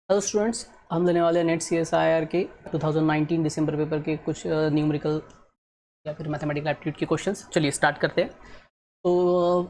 Hello students, हम लेने वाले हैं NET C S I R के 2019 दिसंबर पेपर के कुछ न्यूमेरिकल या फिर मैथमेटिकल एप्टीट्यूड के क्वेश्चंस। चलिए स्टार्ट करते हैं। तो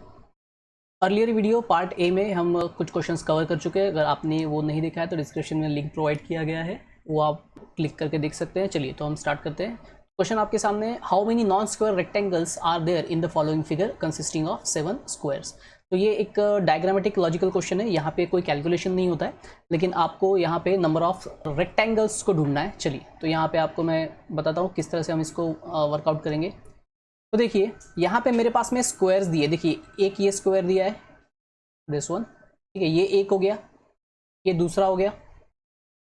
अर्लियर वीडियो पार्ट ए में हम कुछ क्वेश्चंस कवर कर चुके हैं। अगर आपने वो नहीं देखा है तो डिस्क्रिप्शन में लिंक प्रोवाइड किया गया है, वो आप क्लिक करके देख सकते हैं। चलिए तो हम स्टार्ट करते हैं। क्वेश्चन आपके सामने है, how many non square rectangles are there in the following figure consisting of 7 squares. तो ये एक डायग्रामेटिक लॉजिकल क्वेश्चन है। यहाँ पे कोई कैलकुलेशन नहीं होता है, लेकिन आपको यहाँ पे नंबर ऑफ रेक्टेंगल्स को ढूंढना है। चलिए तो यहाँ पे आपको मैं बताता हूँ किस तरह से हम इसको वर्कआउट करेंगे। तो देखिए यहाँ पे मेरे पास में स्क्वायर्स दिए। देखिए एक ये स्क्वायर दिया है, दिस वन, ठीक है, ये एक हो गया, ये दूसरा हो गया।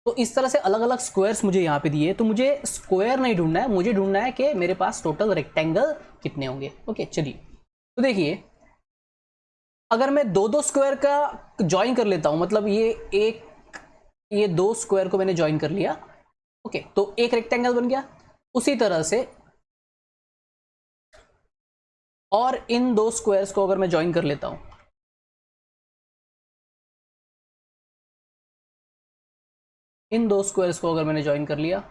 तो इस तरह से अलग अलग स्क्वायर्स मुझे यहाँ पे दिए। तो मुझे स्क्वायर नहीं ढूंढना है, मुझे ढूंढना है कि मेरे पास टोटल रेक्टेंगल कितने होंगे। ओके चलिए तो देखिए, अगर मैं दो दो स्क्वायर का ज्वाइन कर लेता हूं, मतलब ये दो स्क्वायर को मैंने ज्वाइन कर लिया, ओके, तो एक रेक्टेंगल बन गया। उसी तरह से और इन दो स्क्वायर्स को अगर मैं ज्वाइन कर लेता हूं, इन दो स्क्वायर्स को अगर मैंने ज्वाइन कर लिया,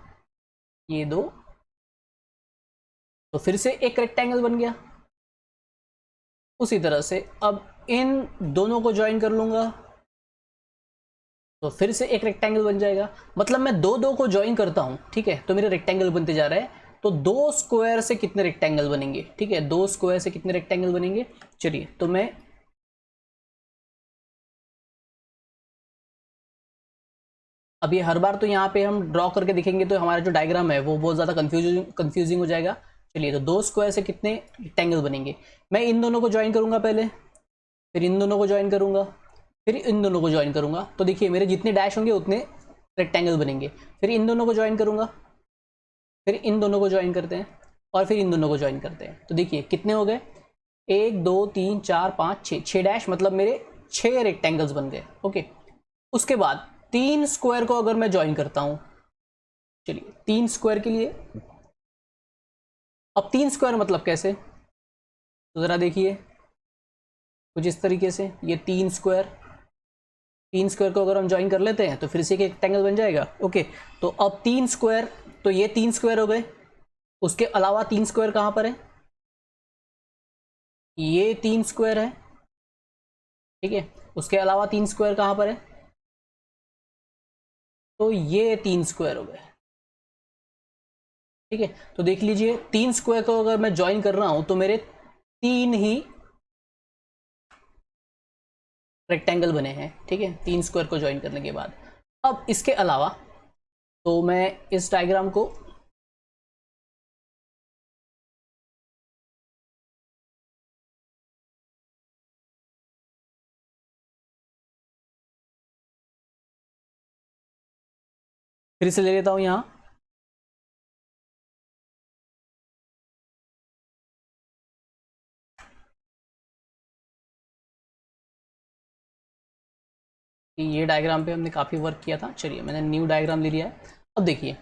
ये दो, तो फिर से एक रेक्टेंगल बन गया। उसी तरह से अब इन दोनों को ज्वाइन कर लूंगा तो फिर से एक रेक्टेंगल बन जाएगा। मतलब मैं दो दो को ज्वाइन करता हूं, ठीक है, तो मेरे रेक्टेंगल बनते जा रहे हैं। तो दो स्क्वायर से कितने रेक्टेंगल बनेंगे, ठीक है, दो स्क्वायर से कितने रेक्टेंगल बनेंगे। चलिए तो मैं अब ये हर बार तो यहाँ पे हम ड्रॉ करके दिखेंगे तो हमारा जो डायग्राम है वो बहुत ज़्यादा कंफ्यूजिंग हो जाएगा। चलिए तो दो स्क्वायर से कितने रेक्टेंगल बनेंगे। मैं इन दोनों को ज्वाइन करूंगा पहले, फिर इन दोनों को ज्वाइन करूंगा, फिर इन दोनों को ज्वाइन करूंगा। तो देखिए मेरे जितने डैश होंगे उतने रेक्टेंगल बनेंगे। फिर इन दोनों को ज्वाइन करूंगा, फिर इन दोनों को ज्वाइन करते हैं, और फिर इन दोनों को ज्वाइन करते हैं। तो देखिए कितने हो गए, 1 2 3 4 5 6, 6 डैश, मतलब मेरे 6 रेक्टेंगल्स बन गए। ओके, उसके बाद तीन स्क्वायर को अगर मैं ज्वाइन करता हूं, चलिए तीन स्क्वायर के लिए, अब तीन स्क्वायर मतलब कैसे, तो जरा देखिए कुछ इस तरीके से, ये तीन स्क्वायर को अगर हम ज्वाइन कर लेते हैं तो फिर से एक रेक्टेंगल बन जाएगा। ओके, तो अब तीन स्क्वायर, तो ये तीन स्क्वायर हो गए। उसके अलावा तीन स्क्वायर कहां पर है, ये तीन स्क्वायर है, ठीक है, उसके अलावा तीन स्क्वायर कहां पर है, तो ये तीन स्क्वायर हो गए, ठीक है। तो देख लीजिए तीन स्क्वायर को अगर मैं ज्वाइन कर रहा हूं तो मेरे तीन ही रेक्टेंगल बने हैं, ठीक है, तीन स्क्वायर को ज्वाइन करने के बाद। अब इसके अलावा तो मैं इस डायग्राम को फिर से ले लेता हूं यहां। ये डायग्राम पे हमने काफी वर्क किया था। चलिए मैंने न्यू डायग्राम ले लिया है। अब देखिए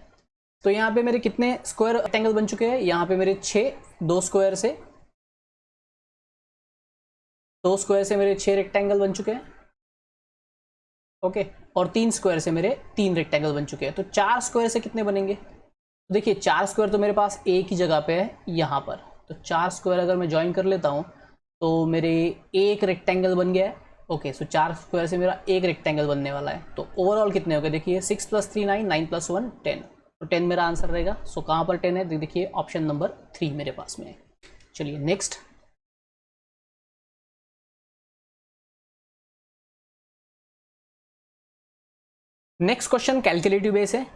तो यहाँ पे मेरे कितने स्क्वायर रेक्टेंगल बन चुके हैं, यहाँ पे मेरे 6, दो स्क्वायर से मेरे 6 रेक्टेंगल बन चुके हैं। ओके, और तीन स्क्वायर से मेरे 3 रेक्टेंगल बन चुके हैं। तो 4 स्क्वायर से कितने बनेंगे, तो देखिए 4 स्क्वायर तो मेरे पास एक ही जगह पे है, यहाँ पर। तो 4 स्क्वायर अगर मैं ज्वाइन कर लेता हूँ तो मेरे एक रेक्टेंगल बन गया है। ओके, सो 4 स्क्वायर से मेरा एक रेक्टेंगल बनने वाला है। तो ओवरऑल कितने हो गए, देखिए 6 + 3 9, 9 + 1 10। तो 10 मेरा आंसर रहेगा। सो कहाँ पर 10 है, देखिए ऑप्शन नंबर 3 मेरे पास में है। चलिए नेक्स्ट, क्वेश्चन कैलकुलेटिव बेस है।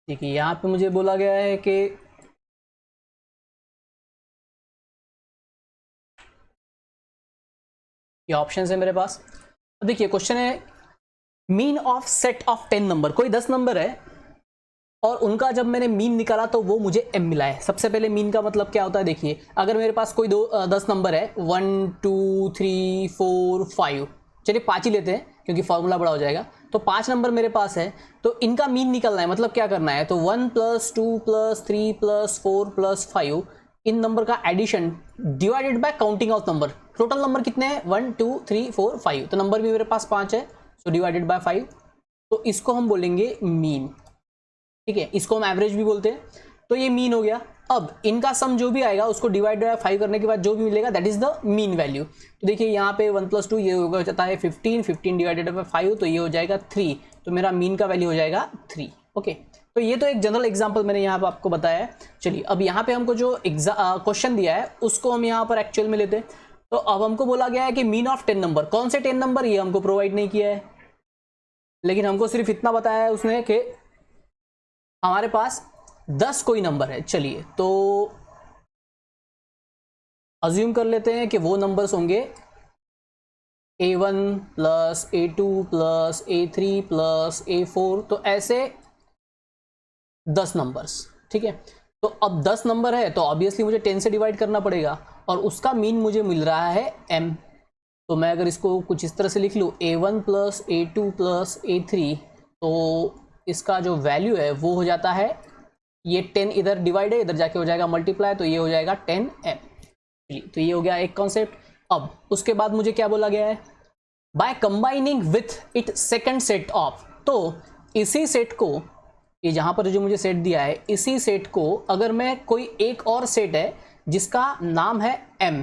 देखिए यहाँ पे मुझे बोला गया है कि ये ऑप्शन है मेरे पास। तो देखिए क्वेश्चन है, mean of set of 10 number, कोई 10 नंबर है और उनका जब मैंने मीन निकाला तो वो मुझे एम मिला है। सबसे पहले मीन का मतलब क्या होता है, देखिए अगर मेरे पास कोई 10 नंबर है, 1 2 3 4 5, चलिए 5 ही लेते हैं क्योंकि फॉर्मूला बड़ा हो जाएगा। तो 5 नंबर मेरे पास है, तो इनका मीन निकलना है, मतलब क्या करना है, तो 1 + 2 + 3 + 4 + 5 इन नंबर का addition divided by counting of number. Total number कितने हैं, 1 2 3 4 5, तो नंबर भी मेरे पास 5 है, सो डिवाइडेड बाय 5, तो इसको हम बोलेंगे मीन। ठीक है, इसको हम एवरेज भी बोलते हैं। तो ये मीन हो गया। अब इनका सम जो भी आएगा उसको डिवाइड बाय 5 करने के बाद जो भी मिलेगा that is the mean value. तो देखिए यहाँ पे 1 + 2 ये हो जाता है 15, 15 डिवाइडेड बाय 5 तो ये हो जाएगा 3, तो मेरा मीन का वैल्यू हो जाएगा 3। ओके, तो ये तो एक जनरल एग्जांपल मैंने यहाँ पे आपको बताया है। चलिए अब यहाँ पे हमको जो क्वेश्चन दिया है उसको हम यहाँ पर एक्चुअल में लेते हैं। तो अब हमको बोला गया है कि मीन ऑफ 10 नंबर, कौन से 10 नंबर, ये हमको प्रोवाइड नहीं किया है, लेकिन हमको सिर्फ इतना बताया है उसने कि हमारे पास 10 कोई नंबर है। चलिए तो अज्यूम कर लेते हैं कि वो नंबर्स होंगे A1 + A2 + A3 + A4, तो ऐसे 10 नंबर्स। ठीक है, तो अब 10 नंबर है तो ऑब्वियसली मुझे 10 से डिवाइड करना पड़ेगा और उसका मीन मुझे मिल रहा है m। तो मैं अगर इसको कुछ इस तरह से लिख लूँ A1 + A2 + A3, तो इसका जो वैल्यू है वो हो जाता है, ये 10 इधर डिवाइड है, इधर जाके हो जाएगा मल्टीप्लाई, तो ये हो जाएगा 10m। तो ये हो गया एक कॉन्सेप्ट। अब उसके बाद मुझे क्या बोला गया है, by combining with it second set of, तो इसी सेट को, ये जहां पर जो मुझे सेट दिया है इसी सेट को अगर मैं कोई एक और सेट है जिसका नाम है m,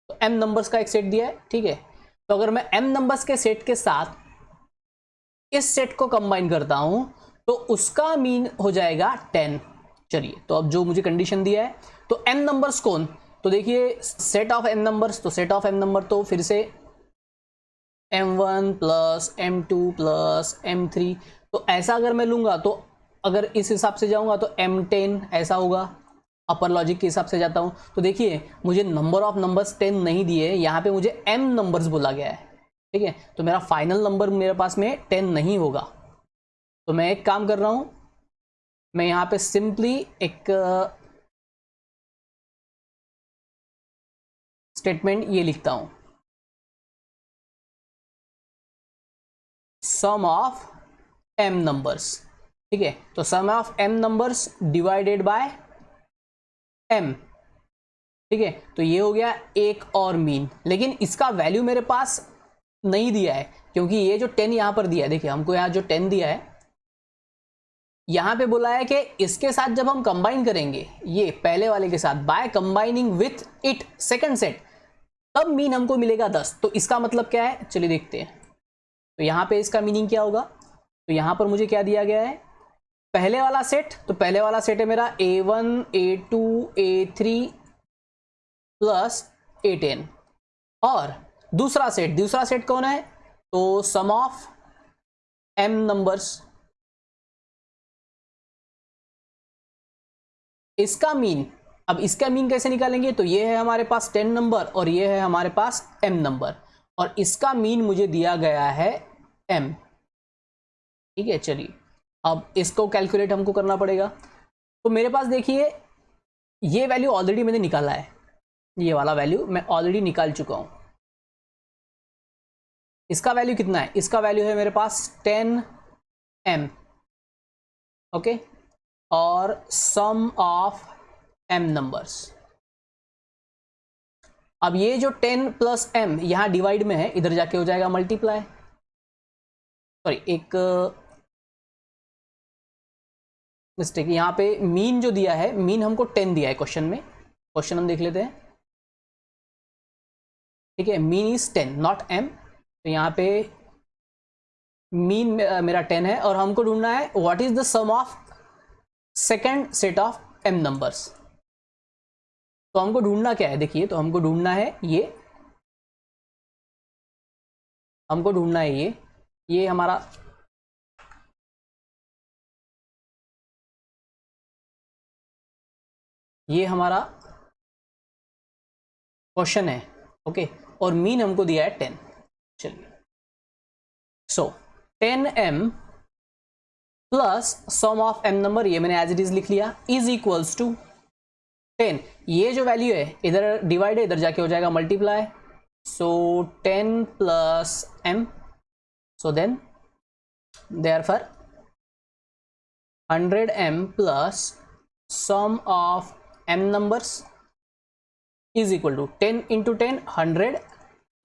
तो m नंबर्स का एक सेट दिया है। ठीक है, तो अगर मैं m नंबर्स के सेट के साथ इस सेट को कंबाइन करता हूं तो उसका मीन हो जाएगा 10। चलिए तो अब जो मुझे कंडीशन दिया है, तो m नंबर्स कौन, तो देखिए सेट ऑफ m नंबर्स, तो सेट ऑफ m नंबर तो फिर से m1 + m2 + m3, तो ऐसा अगर मैं लूंगा तो अगर इस हिसाब से जाऊंगा तो m10 ऐसा होगा, अपर लॉजिक के हिसाब से जाता हूं। तो देखिए मुझे नंबर ऑफ नंबर्स 10 नहीं दिए, यहाँ पे मुझे m नंबर्स बोला गया है। ठीक है, तो मेरा फाइनल नंबर मेरे पास में 10 नहीं होगा। तो मैं एक काम कर रहा हूं, मैं यहाँ पे सिंपली एक स्टेटमेंट ये लिखता हूं, सम ऑफ m नंबर्स। ठीक है, तो sum of m numbers divided by m। ठीक है, तो ये हो गया एक और मीन, लेकिन इसका वैल्यू मेरे पास नहीं दिया है क्योंकि ये जो 10 यहां पर दिया है, देखिए हमको यहां जो 10 दिया है, यहां पे बोला है कि इसके साथ जब हम कंबाइन करेंगे ये पहले वाले के साथ by combining with it second set, तब मीन हमको मिलेगा 10। तो इसका मतलब क्या है, चलिए देखते हैं। तो यहां पे इसका मीनिंग क्या होगा, तो यहां पर मुझे क्या दिया गया है, पहले वाला सेट, तो पहले वाला सेट है मेरा A1 A2 A3 + A10, और दूसरा सेट कौन है, तो सम ऑफ m नंबर्स। इसका मीन, अब इसका मीन कैसे निकालेंगे, तो ये है हमारे पास 10 नंबर और ये है हमारे पास m नंबर, और इसका मीन मुझे दिया गया है m। ठीक है, चलिए अब इसको कैलकुलेट हमको करना पड़ेगा। तो मेरे पास देखिए ये वैल्यू ऑलरेडी मैंने निकाला है, ये वाला वैल्यू मैं ऑलरेडी निकाल चुका हूं। इसका वैल्यू कितना है, इसका वैल्यू है मेरे पास 10m। ओके, और सम ऑफ m नंबर्स। अब ये जो 10 + m यहां डिवाइड में है, इधर जाके हो जाएगा मल्टीप्लाई, सॉरी एक मिस्टेक, यहां पे मीन जो दिया है, मीन हमको 10 दिया है क्वेश्चन में, क्वेश्चन हम देख लेते हैं। ठीक है, मीन इज 10 नॉट m, तो यहां पे मीन मेरा 10 है और हमको ढूंढना है what is the sum of second set of m numbers. तो हमको ढूंढना क्या है, देखिए तो हमको ढूंढना है ये हमारा क्वेश्चन है। ओके, और मीन हमको दिया है 10। चलिए, so 10m plus sum of m number, ये मैंने एज इट इज लिख लिया, इज इक्वल्स टू 10, ये जो वैल्यू है इधर डिवाइड है, इधर जाके हो जाएगा multiply, so 10 + m So then therefore 100m plus sum of m numbers is equal to 10 into 10 100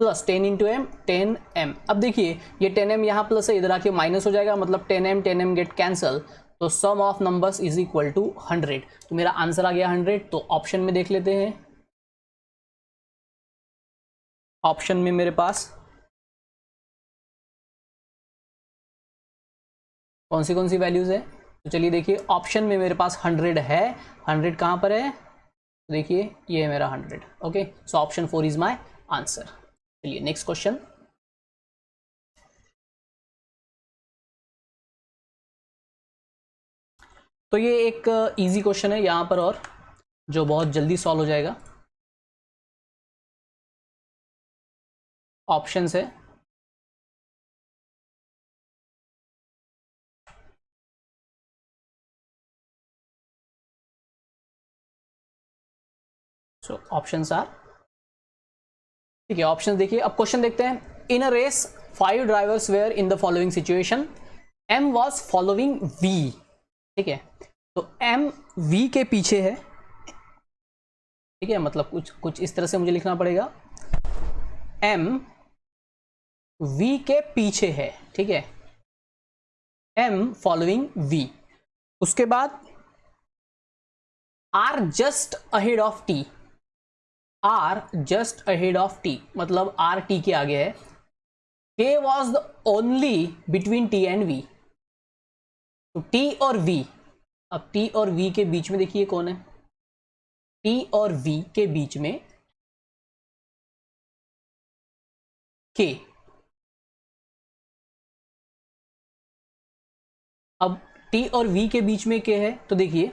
plus 10 into M 10m। अब देखिए ये 10m यहाँ प्लस है, इधर आके माइनस हो जाएगा, मतलब 10m गेट कैंसल, तो sum of numbers is equal to 100। तो मेरा आंसर आ गया 100। तो ऑप्शन में देख लेते हैं, ऑप्शन में मेरे पास कौन सी वैल्यूज है। तो चलिए देखिए, ऑप्शन में मेरे पास 100 है। 100 कहाँ पर है, देखिए ये है मेरा 100। Okay, so option 4 is my answer. चलिए नेक्स्ट क्वेश्चन। तो ये एक इजी क्वेश्चन है यहाँ पर, और जो बहुत जल्दी सॉल्व हो जाएगा। ऑप्शंस है, सो ऑप्शंस आर, ठीक है। ऑप्शन देखिए, अब क्वेश्चन देखते हैं। In a race 5 drivers were in the following situation, M was following V, ठीक है। तो एम वी के पीछे है, ठीक है, मतलब कुछ इस तरह से मुझे लिखना पड़ेगा, एम वी के पीछे है, ठीक है, एम फॉलोइंग वी। उसके बाद R just ahead of T, R just ahead of T मतलब आर टी के आगे है। K was the only between T and V, तो टी और वी, अब टी और वी के बीच में देखिए कौन है, टी और वी के बीच में के। अब टी और वी के बीच में के है, तो देखिए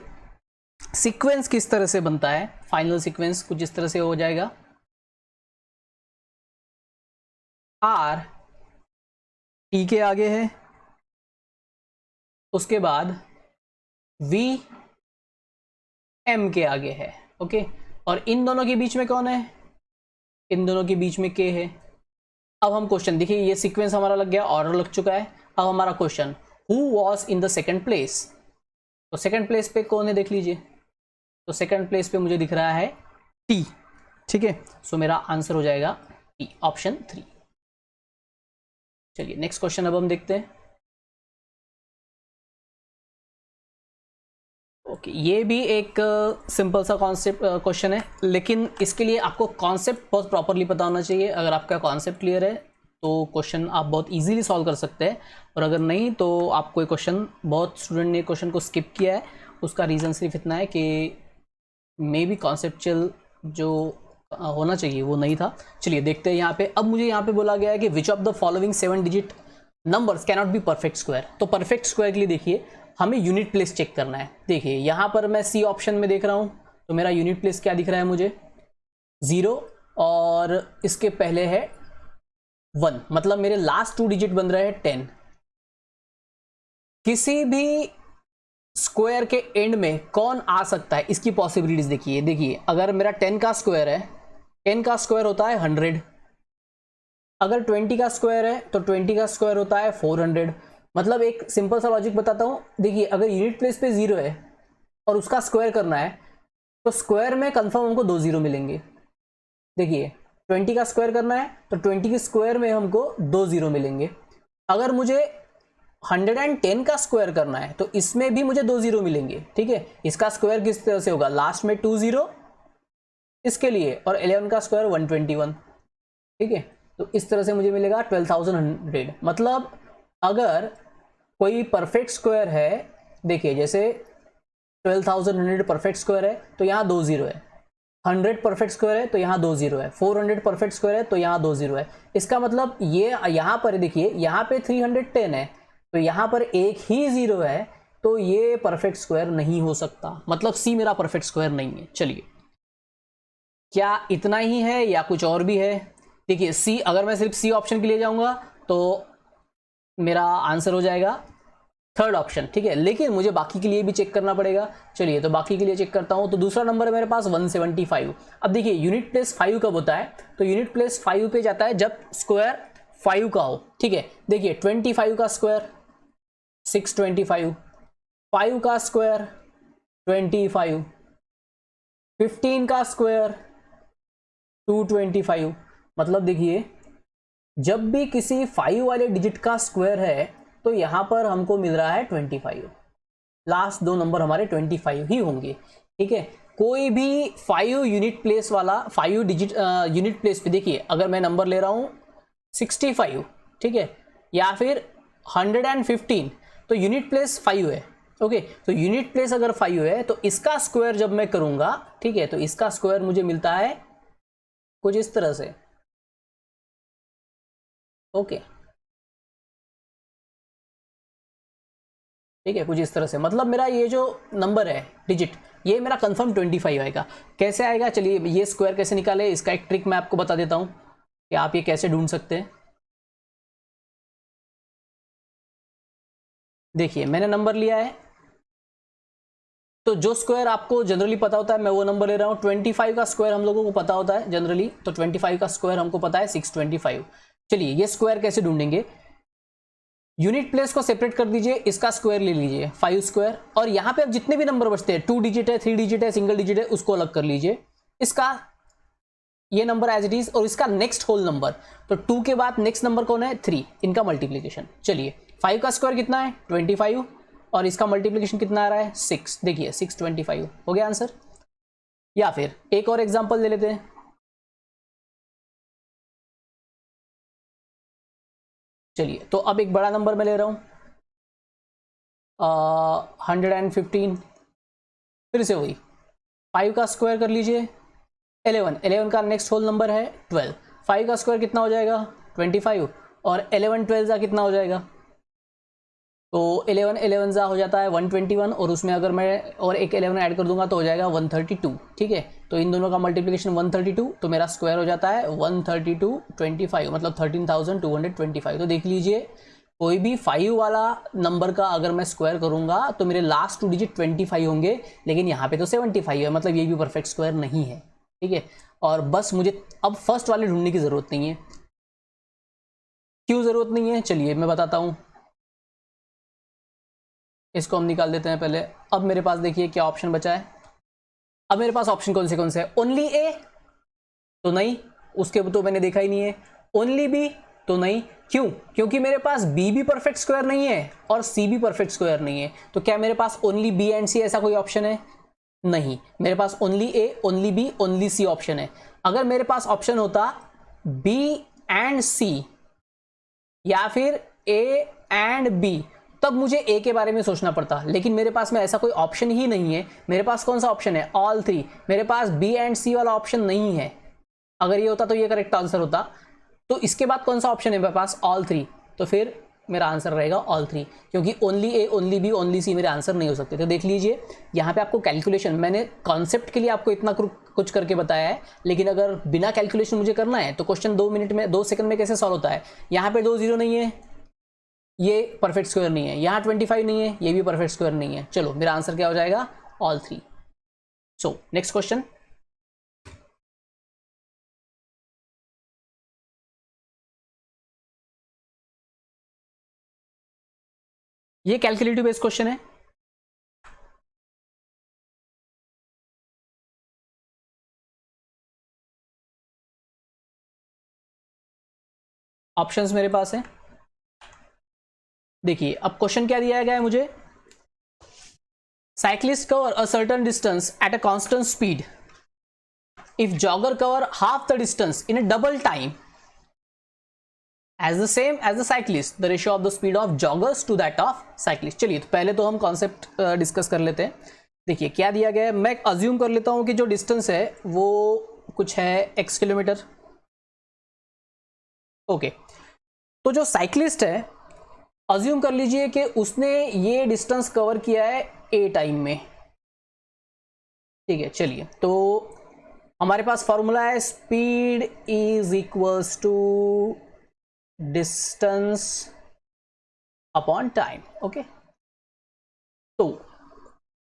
सीक्वेंस किस तरह से बनता है, फाइनल सीक्वेंस कुछ इस तरह से हो जाएगा, आर टी के आगे है, उसके बाद वी एम के आगे है, ओके। और इन दोनों के बीच में कौन है, इन दोनों के बीच में के है। अब हम क्वेश्चन देखिए, ये सीक्वेंस हमारा लग गया, ऑर्डर लग चुका है। अब हमारा question, who was in the second place, तो सेकेंड प्लेस पे कौन है देख लीजिए, तो सेकेंड प्लेस पे मुझे दिख रहा है टी, ठीक है। सो मेरा आंसर हो जाएगा टी, ऑप्शन 3। चलिए नेक्स्ट क्वेश्चन अब हम देखते हैं। ओके, ये भी एक सिंपल सा कॉन्सेप्ट क्वेश्चन है, लेकिन इसके लिए आपको कॉन्सेप्ट बहुत प्रॉपरली पता होना चाहिए। अगर आपका कॉन्सेप्ट क्लियर है तो क्वेश्चन आप बहुत इजीली सॉल्व कर सकते हैं, और अगर नहीं तो आपको क्वेश्चन, बहुत स्टूडेंट ने क्वेश्चन को स्किप किया है, उसका रीज़न सिर्फ इतना है कि मे बी कॉन्सेप्चुअल जो होना चाहिए वो नहीं था। चलिए देखते हैं यहाँ पे। अब मुझे यहाँ पे बोला गया है कि which of the following 7 digit numbers cannot be perfect square. तो परफेक्ट स्क्वायर के लिए देखिए हमें यूनिट प्लेस चेक करना है। देखिए यहाँ पर मैं सी ऑप्शन में देख रहा हूँ, तो मेरा यूनिट प्लेस क्या दिख रहा है मुझे, 0, और इसके पहले है 1, मतलब मेरे लास्ट 2 डिजिट बन रहे हैं 10। किसी भी स्क्वायर के एंड में कौन आ सकता है, इसकी पॉसिबिलिटीज देखिए अगर मेरा 10 का स्क्वायर है, 10 का स्क्वायर होता है 100, अगर 20 का स्क्वायर है तो 20 का स्क्वायर होता है 400। मतलब एक सिंपल सा लॉजिक बताता हूं, देखिए अगर यूनिट प्लेस पे 0 है और उसका स्क्वायर करना है, तो स्क्वायर में कंफर्म हमको 2 0 मिलेंगे। देखिए 20 का स्क्वायर करना है तो 20 के स्क्वायर में हमको 2 0 मिलेंगे। अगर मुझे 110 का स्क्वायर करना है तो इसमें भी मुझे 2 0 मिलेंगे, ठीक है। इसका स्क्वायर किस तरह से होगा, लास्ट में 2 0 इसके लिए, और 11 का स्क्वायर 121, ठीक है। तो इस तरह से मुझे मिलेगा 12,100। मतलब अगर कोई परफेक्ट स्क्वायर है, देखिए जैसे 12,100 परफेक्ट स्क्वायर है तो यहाँ 2 0 है, 100 परफेक्ट स्क्वायर है तो यहाँ 2 0 है, 400 परफेक्ट स्क्वायर है तो यहाँ 2 0 है। इसका मतलब ये यहाँ पर देखिए, यहाँ पे 310 है तो यहाँ पर एक ही 0 है, तो ये परफेक्ट स्क्वायर नहीं हो सकता, मतलब सी मेरा परफेक्ट स्क्वायर नहीं है। चलिए क्या इतना ही है या कुछ और भी है। देखिए सी, अगर मैं सिर्फ सी ऑप्शन के लिए जाऊंगा तो मेरा आंसर हो जाएगा 3rd ऑप्शन, ठीक है। लेकिन मुझे बाकी के लिए भी चेक करना पड़ेगा। चलिए तो बाकी के लिए चेक करता हूं। तो दूसरा नंबर है मेरे पास 175। अब देखिए यूनिट प्लेस 5 कब होता है, तो यूनिट प्लेस 5 पे जाता है जब स्क्वायर 5 का हो, ठीक है। देखिए 25 का स्क्वायर 625, 5 का स्क्वायर 25, 15 का स्क्वायर 225। मतलब देखिए जब भी किसी 5 वाले डिजिट का स्क्वायर है तो यहां पर हमको मिल रहा है 25। लास्ट दो नंबर हमारे 25 ही होंगे, ठीक है। कोई भी 5 यूनिट प्लेस वाला 5 डिजिट यूनिट प्लेस पे देखिए, अगर मैं नंबर ले रहा हूं 65, ठीक है, या फिर 115, तो यूनिट प्लेस 5 है, ओके। तो यूनिट प्लेस अगर 5 है तो इसका स्क्वायर जब मैं करूंगा, ठीक है, तो इसका स्क्वायर मुझे मिलता है कुछ इस तरह से, ओके, ठीक है, कुछ इस तरह से। मतलब मेरा ये जो नंबर है डिजिट, ये मेरा कंफर्म 25 आएगा। कैसे आएगा, चलिए ये स्क्वायर कैसे निकाले, इसका एक ट्रिक मैं आपको बता देता हूं कि आप ये कैसे ढूंढ सकते हैं। देखिए मैंने नंबर लिया है, तो जो स्क्वायर आपको जनरली पता होता है मैं वो नंबर ले रहा हूं। 25 का स्क्वायर हम लोगों को पता होता है जनरली, तो 25 का स्क्वायर हमको पता है 625। चलिए ये स्क्वायर कैसे ढूंढेंगे, यूनिट प्लेस को सेपरेट कर दीजिए, इसका स्क्वायर ले लीजिए 5 स्क्वायर, और यहां पे अब जितने भी नंबर बचते हैं 2 डिजिट है, 3 डिजिट है, सिंगल डिजिट है, उसको अलग कर लीजिए, इसका ये नंबर एज इट इज, और इसका नेक्स्ट होल नंबर, तो 2 के बाद नेक्स्ट नंबर कौन है 3, इनका मल्टीप्लीकेशन। चलिए 5 का स्क्वायर कितना है 25, और इसका मल्टीप्लीकेशन कितना आ रहा है 6, देखिए 625 हो गया आंसर। या फिर एक और एग्जांपल ले लेते हैं, चलिए तो अब एक बड़ा नंबर मैं ले रहा हूं 115, फिर से वही 5 का स्क्वायर कर लीजिए 11, 11 का नेक्स्ट होल नंबर है 12, 5 का स्क्वायर कितना हो जाएगा 25, और 11 12 का कितना हो जाएगा, तो 11 11 जा हो जाता है 121, और उसमें अगर मैं और एक 11 ऐड कर दूंगा तो हो जाएगा 132, ठीक है। तो इन दोनों का मल्टीप्लिकेशन 132, तो मेरा स्क्वायर हो जाता है 13225, मतलब 13225। तो देख लीजिए कोई भी 5 वाला नंबर का अगर मैं स्क्वायर करूंगा तो मेरे लास्ट 2 डिजिट 25 होंगे, लेकिन यहाँ पे तो 75 है, मतलब ये भी परफेक्ट स्क्वायर नहीं है, ठीक है। और बस मुझे अब फर्स्ट वाले ढूंढने की जरूरत नहीं है। क्यों जरूरत नहीं है, चलिए मैं बताता हूं। इसको हम निकाल देते हैं पहले। अब मेरे पास देखिए क्या ऑप्शन बचा है। अब मेरे पास ऑप्शन कौन से है, ओनली ए तो नहीं, उसके तो मैंने देखा ही नहीं है। ओनली बी तो नहीं, क्यों, क्योंकि मेरे पास बी भी परफेक्ट स्क्वायर नहीं है और सी भी परफेक्ट स्क्वायर नहीं है। तो क्या मेरे पास ओनली बी एंड सी ऐसा कोई ऑप्शन है, नहीं, मेरे पास only A, only B, only C option है। अगर मेरे पास ऑप्शन होता बी एंड सी या फिर ए एंड बी, तब मुझे ए के बारे में सोचना पड़ता, लेकिन मेरे पास में ऐसा कोई ऑप्शन ही नहीं है। मेरे पास कौन सा ऑप्शन है, ऑल 3। मेरे पास बी एंड सी वाला ऑप्शन नहीं है। अगर ये होता तो ये करेक्ट आंसर होता। तो इसके बाद कौन सा ऑप्शन है मेरे पास, ऑल 3, तो फिर मेरा आंसर रहेगा ऑल 3, क्योंकि only A, only B, only सी मेरे आंसर नहीं हो सकते। तो देख लीजिए यहाँ पे आपको कैलकुलेशन, मैंने कॉन्सेप्ट के लिए आपको इतना कुछ करके बताया है, लेकिन अगर बिना कैलकुलेशन मुझे करना है तो क्वेश्चन 2 मिनट में 2 सेकंड में कैसे सॉल्व होता है। यहाँ पे 2 0 नहीं है, ये परफेक्ट स्क्वायर नहीं है, यहाँ 25 नहीं है, ये भी परफेक्ट स्क्वायर नहीं है। चलो मेरा आंसर क्या हो जाएगा, ऑल 3। सो नेक्स्ट क्वेश्चन, ये कैलकुलेटिव बेस्ड क्वेश्चन है। ऑप्शंस मेरे पास है, देखिए अब क्वेश्चन क्या दिया गया है मुझे, cyclist cover a certain distance at a constant speed if jogger cover half the distance in a double time as the same as the cyclist, the ratio of the speed of joggers to that of cyclist। चलिए तो पहले तो हम concept discuss कर लेते हैं। देखिए क्या दिया गया है, मैं अज्यूम कर लेता हूं कि जो डिस्टेंस है वो कुछ है x किलोमीटर, ओके। तो जो साइक्लिस्ट है अज्यूम कर लीजिए कि उसने ये डिस्टेंस कवर किया है a टाइम में, ठीक है। चलिए तो हमारे पास फॉर्मूला है speed is equals to distance upon time, okay. तो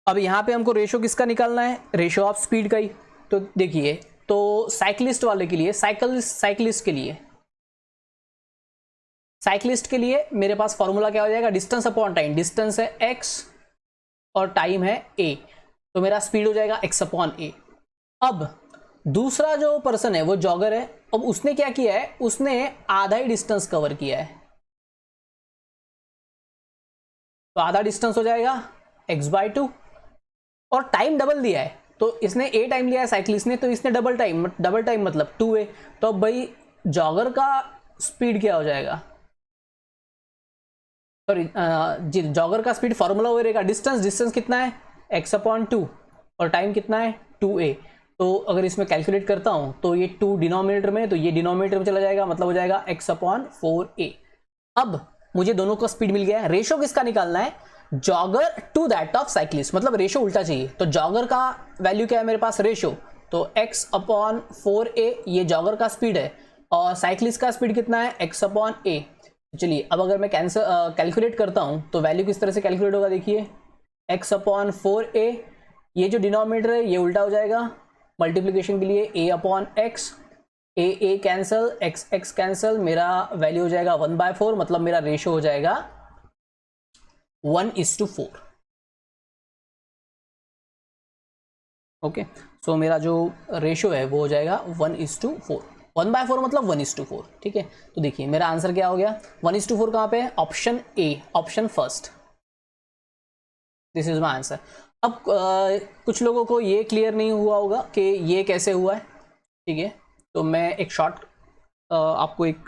अब यहां पे हमको रेशो किसका निकालना है, रेशो ऑफ स्पीड का ही। तो देखिए तो साइक्लिस्ट वाले के लिए, साइक्लिस्ट के लिए साइक्लिस्ट के लिए मेरे पास फॉर्मूला क्या हो जाएगा, डिस्टेंस अपॉन टाइम, डिस्टेंस है x और टाइम है a, तो मेरा स्पीड हो जाएगा x अपॉन a। अब दूसरा जो पर्सन है वो जॉगर है, अब उसने क्या किया है, उसने आधा ही डिस्टेंस कवर किया है, तो आधा डिस्टेंस हो जाएगा x/2 और टाइम डबल दिया है, तो इसने a टाइम लिया है साइक्लिस्ट ने, तो इसने डबल टाइम मतलब 2a। तो अब भाई जॉगर का स्पीड क्या हो जाएगा, सॉरी जी जॉगर का स्पीड फॉर्मूला हो रहेगा डिस्टेंस कितना है x/2 और टाइम कितना है 2a। तो अगर इसमें कैलकुलेट करता हूं तो ये 2 डिनोमिनेटर में, तो ये डिनोमिनेटर में चला जाएगा, मतलब हो जाएगा x/4a। अब मुझे दोनों का स्पीड मिल गया है, रेशो किसका निकालना है, jogger to that of cyclist, मतलब रेशो उल्टा चाहिए। तो जॉगर का वैल्यू क्या है मेरे पास, रेशो, तो x/4a ये जॉगर का स्पीड है और साइक्लिस्ट का स्पीड कितना है x/a। चलिए अब अगर मैं कैलकुलेट करता हूं तो वैल्यू किस तरह से कैलकुलेट होगा, देखिए x/4a, ये जो डिनोमिनेटर है ये उल्टा हो जाएगा, मल्टीप्लिकेशन के लिए a/x, a cancel, x cancel, मेरा वैल्यू हो जाएगा 1/4, मतलब मेरा रेशो हो जाएगा 1:4। ओके, सो मेरा जो रेशो है वो हो जाएगा 1:4, 1/4 मतलब 1:4। ठीक है, तो देखिए मेरा आंसर क्या हो गया, 1:4 कहां पे है, option A, option first, this is my answer. अब कुछ लोगों को ये क्लियर नहीं हुआ होगा कि ये कैसे हुआ है, ठीक है, तो मैं एक शॉर्ट आपको एक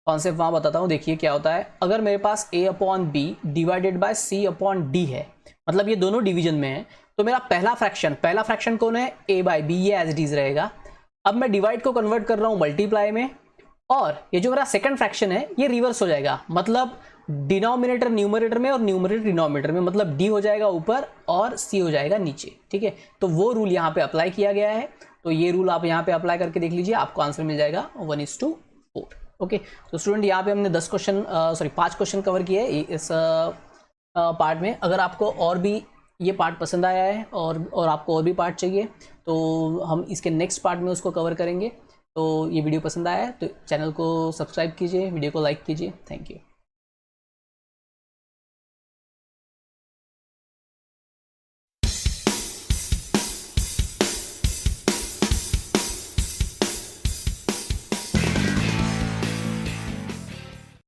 कॉन्सेप्ट वहां बताता हूँ। देखिए क्या होता है, अगर मेरे पास a/b डिवाइडेड बाय c/d है, मतलब ये दोनों डिवीजन में है, तो मेरा पहला फ्रैक्शन कौन है, a/b, ये एज इट इज रहेगा। अब मैं डिवाइड को कन्वर्ट कर रहा हूं मल्टीप्लाई में, और ये जो मेरा सेकंड फ्रैक्शन है ये रिवर्स हो जाएगा, मतलब डिनोमिनेटर न्यूमरेटर में और न्यूमरेटर डिनोमिनेटर में, मतलब d हो जाएगा ऊपर और c हो जाएगा नीचे। ठीक है, तो वो रूल यहाँ पे अप्लाई किया गया है, तो ये रूल आप यहाँ पे अप्लाई करके देख लीजिए, आपको आंसर मिल जाएगा 1:4। ओके, तो स्टूडेंट यहाँ पे हमने 5 क्वेश्चन कवर किए इस पार्ट में। अगर आपको और भी ये पार्ट पसंद आया है और आपको और भी पार्ट चाहिए तो हम इसके नेक्स्ट पार्ट में उसको कवर करेंगे। तो ये वीडियो पसंद आया है तो चैनल को सब्सक्राइब कीजिए, वीडियो को लाइक कीजिए। Thank you.